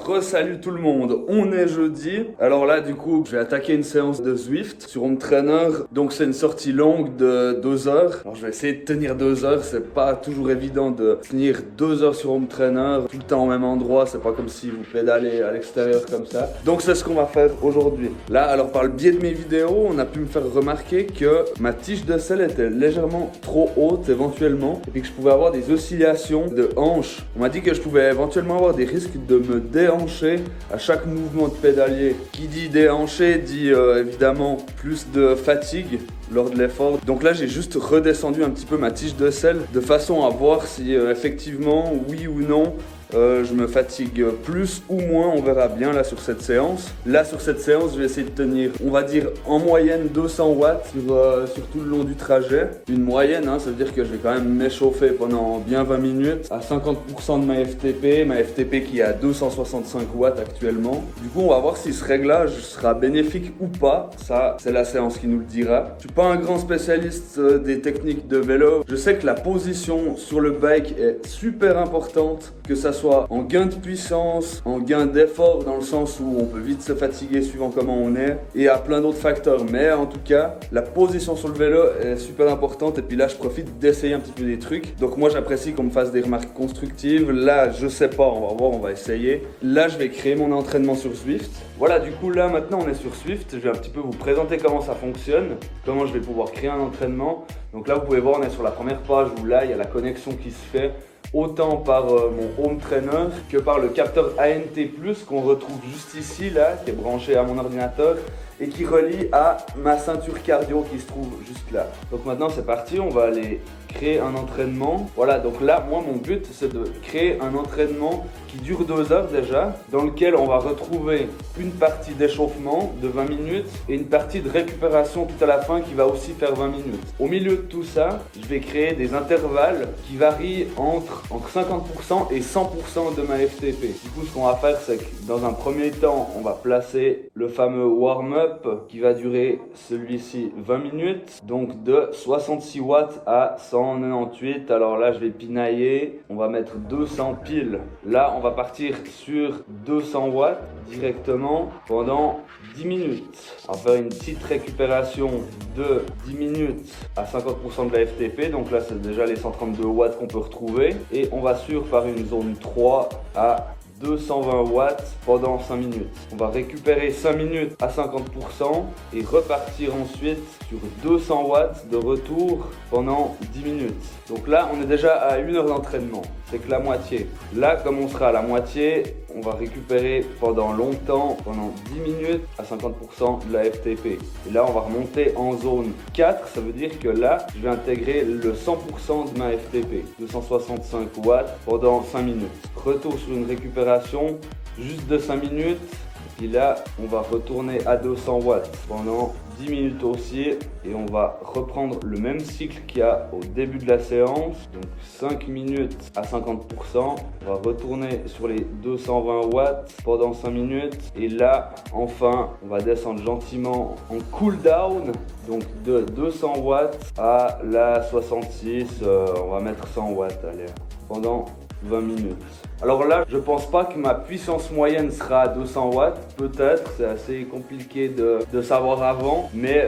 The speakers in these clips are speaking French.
Re-salut tout le monde, on est jeudi. Alors là du coup je vais attaquer une séance de Zwift sur Home Trainer. Donc c'est une sortie longue de 2 heures. Alors je vais essayer de tenir 2 heures, c'est pas toujours évident de tenir 2 heures sur Home Trainer tout le temps au même endroit, c'est pas comme si vous pédalez à l'extérieur comme ça. Donc c'est ce qu'on va faire aujourd'hui. Là alors par le biais de mes vidéos on a pu me faire remarquer que ma tige de selle était légèrement trop haute éventuellement et puis que je pouvais avoir des oscillations de hanches. On m'a dit que je pouvais éventuellement avoir des risques de me déhancher à chaque mouvement de pédalier. Qui dit déhancher dit évidemment plus de fatigue lors de l'effort. Donc là j'ai juste redescendu un petit peu ma tige de selle de façon à voir si effectivement oui ou non je me fatigue plus ou moins, on verra bien là sur cette séance. Là sur cette séance je vais essayer de tenir, on va dire en moyenne 200 watts sur tout le long du trajet. Une moyenne, hein, ça veut dire que je vais quand même m'échauffer pendant bien 20 minutes à 50% de ma FTP qui est à 265 watts actuellement. Du coup on va voir si ce réglage sera bénéfique ou pas, ça c'est la séance qui nous le dira. Je suis pas un grand spécialiste des techniques de vélo, je sais que la position sur le bike est super importante, que ça soit en gain de puissance, en gain d'effort dans le sens où on peut vite se fatiguer suivant comment on est et à plein d'autres facteurs, mais en tout cas la position sur le vélo est super importante et puis là je profite d'essayer un petit peu des trucs. Donc moi j'apprécie qu'on me fasse des remarques constructives. Là je sais pas, on va voir, on va essayer. Là je vais créer mon entraînement sur Zwift. Voilà, du coup là maintenant on est sur Zwift, je vais un petit peu vous présenter comment ça fonctionne, comment je vais pouvoir créer un entraînement. Donc là vous pouvez voir on est sur la première page où là il y a la connexion qui se fait autant par mon Home Trainer que par le capteur ANT+, qu'on retrouve juste ici, là, qui est branché à mon ordinateur et qui relie à ma ceinture cardio qui se trouve juste là. Donc maintenant c'est parti, on va aller créer un entraînement. Voilà, donc là, moi mon but c'est de créer un entraînement qui dure 2 heures déjà, dans lequel on va retrouver une partie d'échauffement de 20 minutes et une partie de récupération tout à la fin qui va aussi faire 20 minutes. Au milieu de tout ça, je vais créer des intervalles qui varient entre 50% et 100% de ma FTP. Du coup, ce qu'on va faire, c'est que dans un premier temps, on va placer le fameux warm-up qui va durer celui-ci 20 minutes, donc de 66 watts à 198. Alors là, je vais pinailler, on va mettre 200 piles. Là, on va partir sur 200 watts directement pendant 10 minutes. On va faire une petite récupération de 10 minutes à 50% de la FTP. Donc là, c'est déjà les 132 watts qu'on peut retrouver. Et on va suivre par une zone 3 à 220 watts pendant 5 minutes. On va récupérer 5 minutes à 50% et repartir ensuite sur 200 watts de retour pendant 10 minutes. Donc là, on est déjà à 1 heure d'entraînement. C'est que la moitié. Là, comme on sera à la moitié, on va récupérer pendant longtemps, pendant 10 minutes à 50% de la FTP. Et là, on va remonter en zone 4. Ça veut dire que là, je vais intégrer le 100% de ma FTP. 265 watts pendant 5 minutes. Retour sur une récupération juste de 5 minutes. Et là, on va retourner à 200 watts pendant 10 minutes aussi. Et on va reprendre le même cycle qu'il y a au début de la séance. Donc 5 minutes à 50%. On va retourner sur les 220 watts pendant 5 minutes. Et là, enfin, on va descendre gentiment en cool down. Donc de 200 watts à la 66, on va mettre 100 watts, allez, pendant 20 minutes. Alors là, je pense pas que ma puissance moyenne sera à 200 watts, peut-être, c'est assez compliqué de savoir avant, mais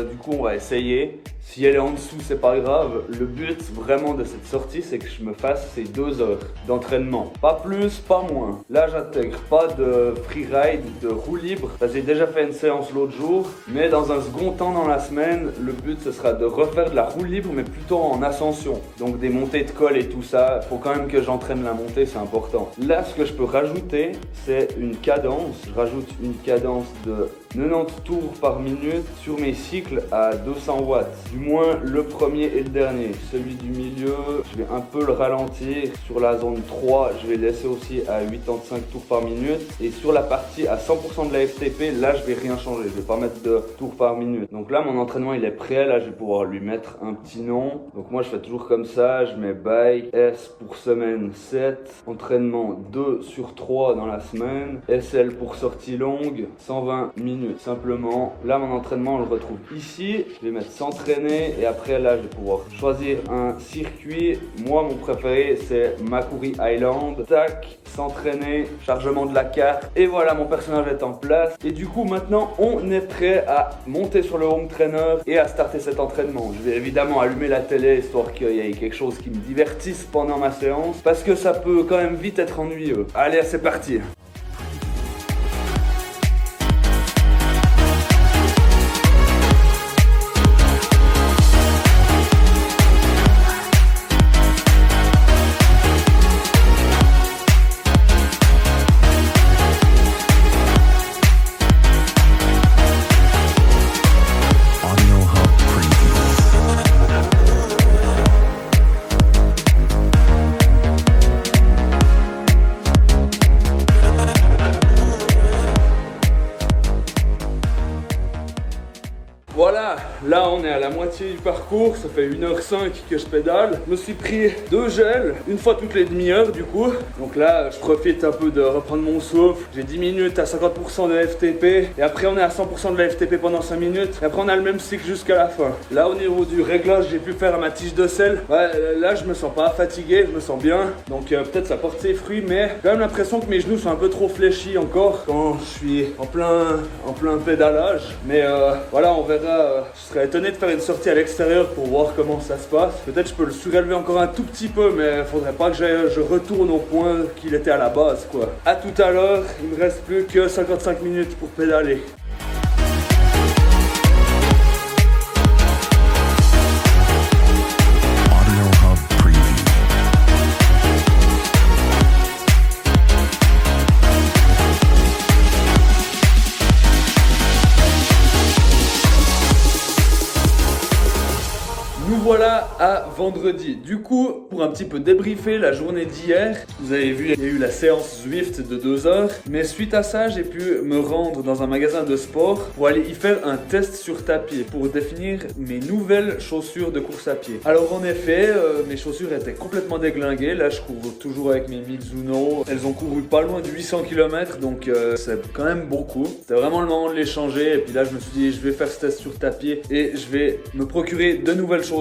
du coup on va essayer. Si elle est en dessous, c'est pas grave. Le but vraiment de cette sortie, c'est que je me fasse ces 2 heures d'entraînement. Pas plus, pas moins. Là, j'intègre pas de freeride, de roue libre. J'ai déjà fait une séance l'autre jour, mais dans un second temps dans la semaine, le but ce sera de refaire de la roue libre, mais plutôt en ascension. Donc des montées de col et tout ça. Faut quand même que j'entraîne la montée, c'est important. Là, ce que je peux rajouter, c'est une cadence. Je rajoute une cadence de 90 tours par minute sur mes cycles à 200 watts. Du moins le premier et le dernier. Celui du milieu, je vais un peu le ralentir. Sur la zone 3, je vais laisser aussi à 85 tours par minute. Et sur la partie à 100% de la FTP, là je vais rien changer. Je vais pas mettre de tours par minute. Donc là mon entraînement il est prêt. Là je vais pouvoir lui mettre un petit nom. Donc moi je fais toujours comme ça. Je mets bike S pour semaine 7. Entraînement 2 sur 3 dans la semaine. SL pour sortie longue. 120 minutes. Simplement, là mon entraînement on le retrouve ici. Je vais mettre s'entraîner et après là je vais pouvoir choisir un circuit. Moi mon préféré c'est Makuri Island. Tac, s'entraîner, chargement de la carte et voilà mon personnage est en place. Et du coup maintenant on est prêt à monter sur le home trainer et à starter cet entraînement. Je vais évidemment allumer la télé histoire qu'il y ait quelque chose qui me divertisse pendant ma séance parce que ça peut quand même vite être ennuyeux. Allez, c'est parti. Voilà, là on est à la moitié du parcours, ça fait 1h05 que je pédale. Je me suis pris 2 gels, une fois toutes les demi-heures du coup. Donc là, je profite un peu de reprendre mon souffle. J'ai 10 minutes à 50% de FTP et après on est à 100% de la FTP pendant 5 minutes. Et après on a le même cycle jusqu'à la fin. Là au niveau du réglage, j'ai pu faire à ma tige de sel. Ouais, là je me sens pas fatigué, je me sens bien. Donc peut-être ça porte ses fruits, mais j'ai quand même l'impression que mes genoux sont un peu trop fléchis encore quand je suis en plein pédalage. Mais voilà, on verra. Je serais étonné de faire une sortie à l'extérieur pour voir comment ça se passe. Peut-être je peux le surélever encore un tout petit peu, mais faudrait pas que je retourne au point qu'il était à la base quoi. A tout à l'heure, il me reste plus que 55 minutes pour pédaler. Nous voilà à vendredi. Du coup, pour un petit peu débriefer la journée d'hier, vous avez vu, il y a eu la séance Zwift de 2 heures. Mais suite à ça, j'ai pu me rendre dans un magasin de sport pour aller y faire un test sur tapis pour définir mes nouvelles chaussures de course à pied. Alors en effet, mes chaussures étaient complètement déglinguées. Là, je cours toujours avec mes Mizuno. Elles ont couru pas loin de 800 km, donc c'est quand même beaucoup. C'était vraiment le moment de les changer. Et puis là, je me suis dit, je vais faire ce test sur tapis et je vais me procurer de nouvelles chaussures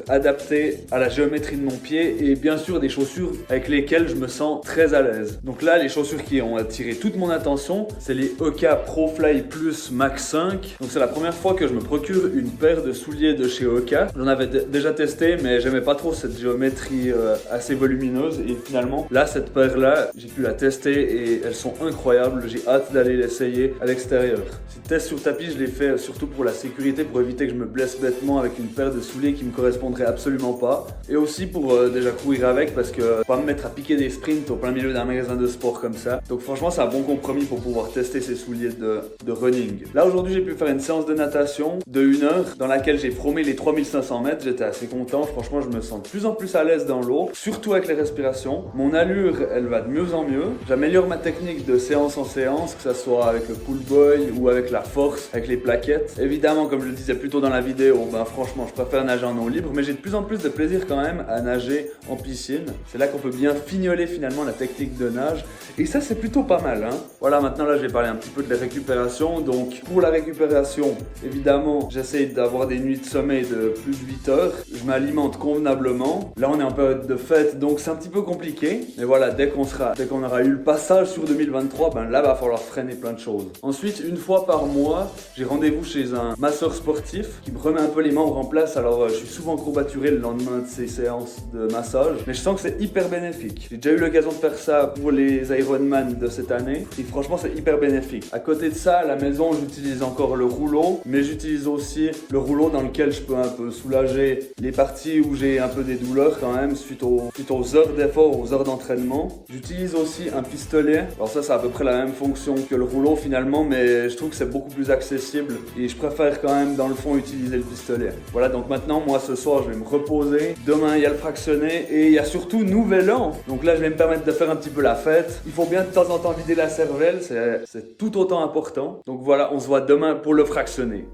adaptées à la géométrie de mon pied et bien sûr des chaussures avec lesquelles je me sens très à l'aise. Donc là, les chaussures qui ont attiré toute mon attention, c'est les Hoka Pro Fly Plus Max 5. Donc c'est la première fois que je me procure une paire de souliers de chez Hoka. J'en avais déjà testé, mais j'aimais pas trop cette géométrie assez volumineuse et finalement là, cette paire là, j'ai pu la tester et elles sont incroyables. J'ai hâte d'aller l'essayer à l'extérieur. Ce test sur tapis, je l'ai fait surtout pour la sécurité, pour éviter que je me blesse bêtement avec une paire de souliers qui me correspondrait absolument pas, et aussi pour déjà courir avec, parce que pas me mettre à piquer des sprints au plein milieu d'un magasin de sport comme ça. Donc franchement c'est un bon compromis pour pouvoir tester ces souliers de running. Là aujourd'hui j'ai pu faire une séance de natation de 1 heure dans laquelle j'ai frôlé les 3500 mètres. J'étais assez content, franchement je me sens de plus en plus à l'aise dans l'eau, surtout avec les respirations. Mon allure elle va de mieux en mieux, j'améliore ma technique de séance en séance, que ça soit avec le pull boy ou avec la force, avec les plaquettes. Évidemment, comme je le disais plus tôt dans la vidéo, ben franchement je préfère nager en eau libre, mais j'ai de plus en plus de plaisir quand même à nager en piscine. C'est là qu'on peut bien fignoler finalement la technique de nage, et ça c'est plutôt pas mal hein. Voilà, maintenant là je vais parler un petit peu de la récupération. Donc pour la récupération, évidemment j'essaye d'avoir des nuits de sommeil de plus de 8 heures, je m'alimente convenablement. Là on est en période de fête, donc c'est un petit peu compliqué, mais voilà, dès qu'on aura eu le passage sur 2023, ben là va falloir freiner plein de choses. Ensuite, une fois par mois, j'ai rendez-vous chez un masseur sportif qui me remet un peu les membres en place. Alors je suis souvent courbaturé le lendemain de ces séances de massage, mais je sens que c'est hyper bénéfique. J'ai déjà eu l'occasion de faire ça pour les Ironman de cette année et franchement c'est hyper bénéfique. À côté de ça, à la maison j'utilise encore le rouleau, mais j'utilise aussi le rouleau dans lequel je peux un peu soulager les parties où j'ai un peu des douleurs quand même suite aux heures d'effort, aux heures d'entraînement. J'utilise aussi un pistolet. Alors ça c'est à peu près la même fonction que le rouleau finalement, mais je trouve que c'est beaucoup plus accessible et je préfère quand même dans le fond utiliser le pistolet. Voilà, donc maintenant moi ce soir je vais me reposer. Demain il y a le fractionné et il y a surtout Nouvel An. Donc là je vais me permettre de faire un petit peu la fête. Il faut bien de temps en temps vider la cervelle, c'est tout autant important. Donc voilà, on se voit demain pour le fractionné.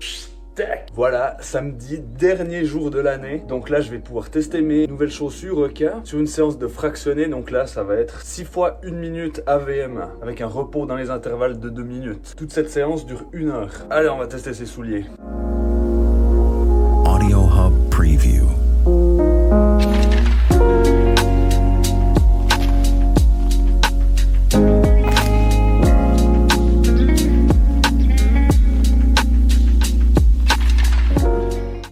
Voilà, samedi, dernier jour de l'année. Donc là, je vais pouvoir tester mes nouvelles chaussures Oka sur une séance de fractionné. Donc là, ça va être 6 fois 1 minute AVM avec un repos dans les intervalles de 2 minutes. Toute cette séance dure 1 heure. Allez, on va tester ces souliers. Audio Hub Preview.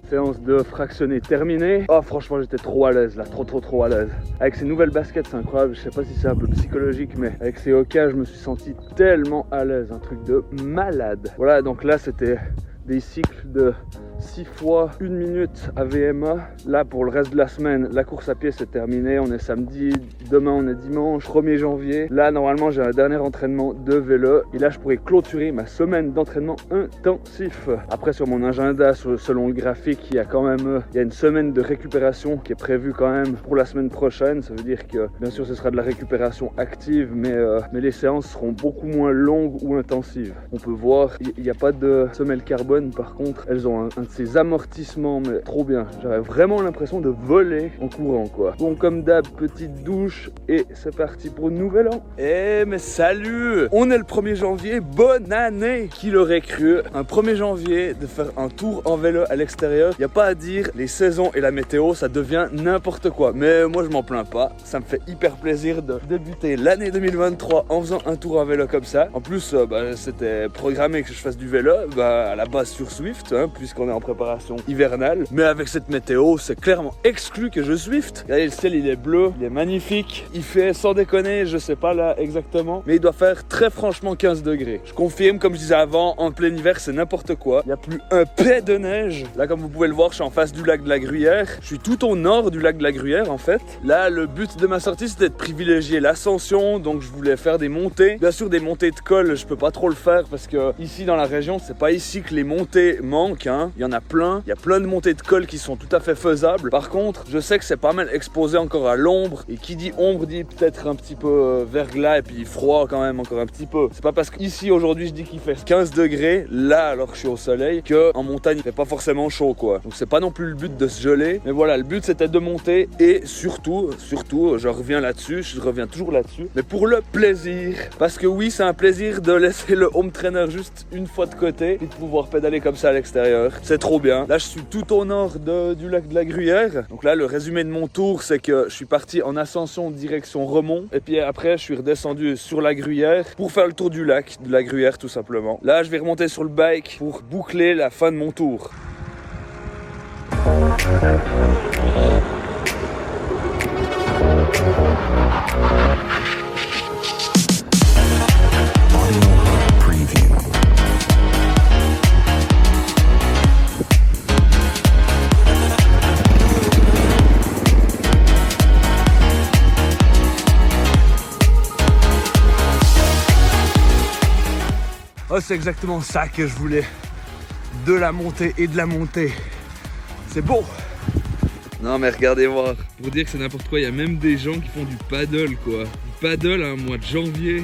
Séance de fractionné terminée. Oh franchement j'étais trop à l'aise là, trop à l'aise. Avec ces nouvelles baskets c'est incroyable, je sais pas si c'est un peu psychologique mais avec ces Oka je me suis senti tellement à l'aise, un truc de malade. Voilà, donc là c'était des cycles de 6 fois 1 minute AVMA. Là pour le reste de la semaine, la course à pied c'est terminé, on est samedi, demain on est dimanche, 1er janvier. Là normalement j'ai un dernier entraînement de vélo et là je pourrais clôturer ma semaine d'entraînement intensif. Après sur mon agenda, selon le graphique, il y a quand même une semaine de récupération qui est prévue quand même pour la semaine prochaine. Ça veut dire que bien sûr ce sera de la récupération active mais les séances seront beaucoup moins longues ou intensives. On peut voir, il n'y a pas de semelle carbone par contre, elles ont un de ces amortissements mais trop bien. J'avais vraiment l'impression de voler en courant quoi. Bon comme d'hab, petite douche et c'est parti pour le nouvel an. Eh mais salut, on est le 1er janvier, bonne année. Qui l'aurait cru, un 1er janvier de faire un tour en vélo à l'extérieur. Y a pas à dire, les saisons et la météo ça devient n'importe quoi. Mais moi je m'en plains pas, ça me fait hyper plaisir de débuter l'année 2023 en faisant un tour en vélo comme ça. En plus c'était programmé que je fasse du vélo à la base sur Zwift puisqu'on est en préparation hivernale. Mais avec cette météo c'est clairement exclu que je Zwift. Regardez, le ciel il est bleu, il est magnifique. Il fait sans déconner, je sais pas là exactement, mais il doit faire très franchement 15 degrés. Je confirme, comme je disais avant, en plein hiver c'est n'importe quoi. Il n'y a plus un pet de neige. Là comme vous pouvez le voir, je suis en face du lac de la Gruyère. Je suis tout au nord du lac de la Gruyère en fait. Là le but de ma sortie c'était de privilégier l'ascension, donc je voulais faire des montées. Bien sûr des montées de col je peux pas trop le faire parce que ici dans la région c'est pas ici que les montées manquent. Il y en a plein, il y a plein de montées de col qui sont tout à fait faisables. Par contre je sais que c'est pas mal exposé encore à l'ombre et qui dit ombre dit peut-être un petit peu verglas et puis froid quand même encore un petit peu. C'est pas parce qu'ici aujourd'hui je dis qu'il fait 15 degrés là alors que je suis au soleil que en montagne il fait pas forcément chaud quoi. Donc c'est pas non plus le but de se geler, mais voilà, le but c'était de monter et surtout je reviens là-dessus, je reviens toujours là-dessus, mais pour le plaisir, parce que oui c'est un plaisir de laisser le home trainer juste une fois de côté et de pouvoir pédaler comme ça à l'extérieur, c'est trop bien. Là je suis tout au nord du lac de la Gruyère, donc là le résumé de mon tour c'est que je suis parti en ascension direction Remont et puis après je suis redescendu sur la Gruyère pour faire le tour du lac de la Gruyère tout simplement. Là je vais remonter sur le bike pour boucler la fin de mon tour. Oh, c'est exactement ça que je voulais. De la montée et de la montée. C'est beau. Non mais regardez voir. Pour dire que c'est n'importe quoi, il y a même des gens qui font du paddle quoi. Du paddle à un mois de janvier.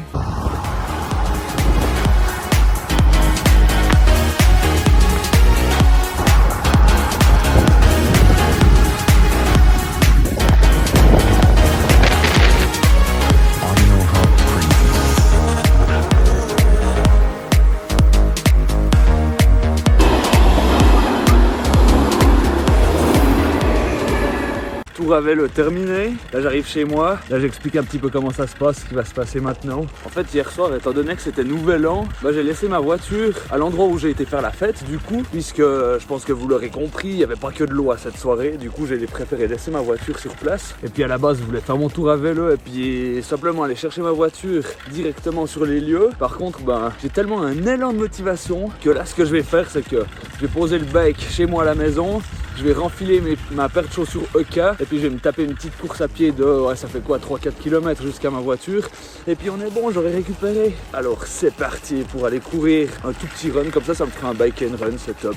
tour à vélo terminé. Là j'arrive chez moi, là j'explique un petit peu comment ça se passe, ce qui va se passer maintenant. En fait hier soir, étant donné que c'était nouvel an, j'ai laissé ma voiture à l'endroit où j'ai été faire la fête du coup, puisque je pense que vous l'aurez compris, il n'y avait pas que de l'eau à cette soirée, du coup j'ai préféré laisser ma voiture sur place. Et puis à la base je voulais faire mon tour à vélo et puis simplement aller chercher ma voiture directement sur les lieux. Par contre j'ai tellement un élan de motivation que là ce que je vais faire c'est que je vais poser le bike chez moi à la maison. Je vais renfiler ma paire de chaussures EK et puis je vais me taper une petite course à pied de, ça fait quoi, 3-4 km jusqu'à ma voiture. Et puis on est bon, j'aurai récupéré. Alors c'est parti pour aller courir un tout petit run, comme ça me fera un bike and run, c'est top.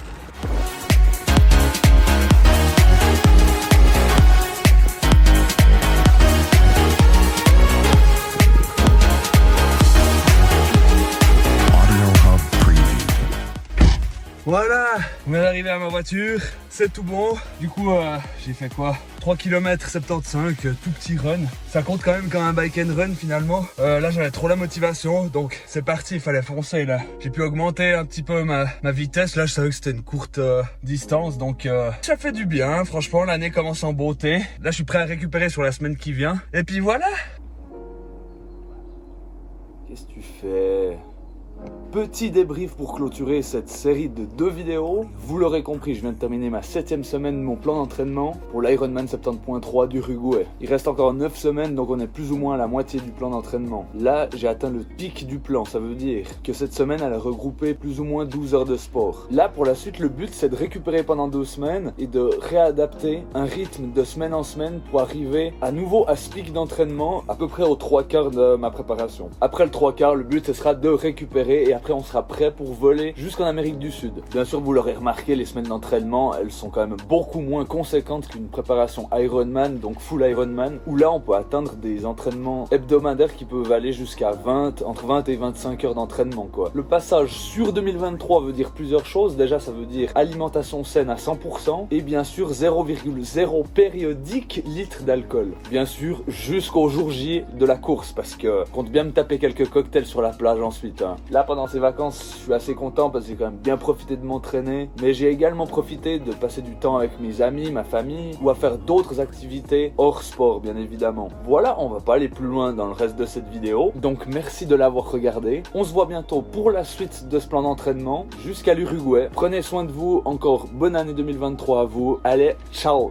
Voilà, on est arrivé à ma voiture, c'est tout bon. Du coup, j'ai fait quoi, 3 km 75, tout petit run. Ça compte quand même comme un bike and run finalement. Là, j'avais trop la motivation, donc c'est parti, il fallait foncer là. J'ai pu augmenter un petit peu ma vitesse. Là, je savais que c'était une courte distance, donc ça fait du bien. Franchement, l'année commence en beauté. Là, je suis prêt à récupérer sur la semaine qui vient. Et puis voilà. Qu'est-ce que tu fais ? Petit débrief pour clôturer cette série de 2 vidéos. Vous l'aurez compris, je viens de terminer ma 7e semaine de mon plan d'entraînement pour l'Ironman 70.3 d'Uruguay. Il reste encore 9 semaines, donc on est plus ou moins à la moitié du plan d'entraînement. Là, j'ai atteint le pic du plan, ça veut dire que cette semaine, elle a regroupé plus ou moins 12 heures de sport. Là, pour la suite, le but, c'est de récupérer pendant 2 semaines et de réadapter un rythme de semaine en semaine pour arriver à nouveau à ce pic d'entraînement, à peu près aux 3/4 de ma préparation. Après le 3/4, le but, ce sera de récupérer et après on sera prêt pour voler jusqu'en Amérique du Sud. Bien sûr, vous l'aurez remarqué, les semaines d'entraînement, elles sont quand même beaucoup moins conséquentes qu'une préparation Ironman, donc full Ironman, où là on peut atteindre des entraînements hebdomadaires qui peuvent aller jusqu'à entre 20 et 25 heures d'entraînement quoi. Le passage sur 2023 veut dire plusieurs choses. Déjà, ça veut dire alimentation saine à 100% et bien sûr 0,0 périodique litre d'alcool. Bien sûr, jusqu'au jour J de la course, parce que je compte bien me taper quelques cocktails sur la plage ensuite. Là, pendant ces vacances, je suis assez content parce que j'ai quand même bien profité de m'entraîner, mais j'ai également profité de passer du temps avec mes amis, ma famille, ou à faire d'autres activités hors sport, bien évidemment. Voilà, on va pas aller plus loin dans le reste de cette vidéo, donc merci de l'avoir regardé. On se voit bientôt pour la suite de ce plan d'entraînement jusqu'à l'Uruguay. Prenez soin de vous, encore bonne année 2023 à vous. Allez, ciao!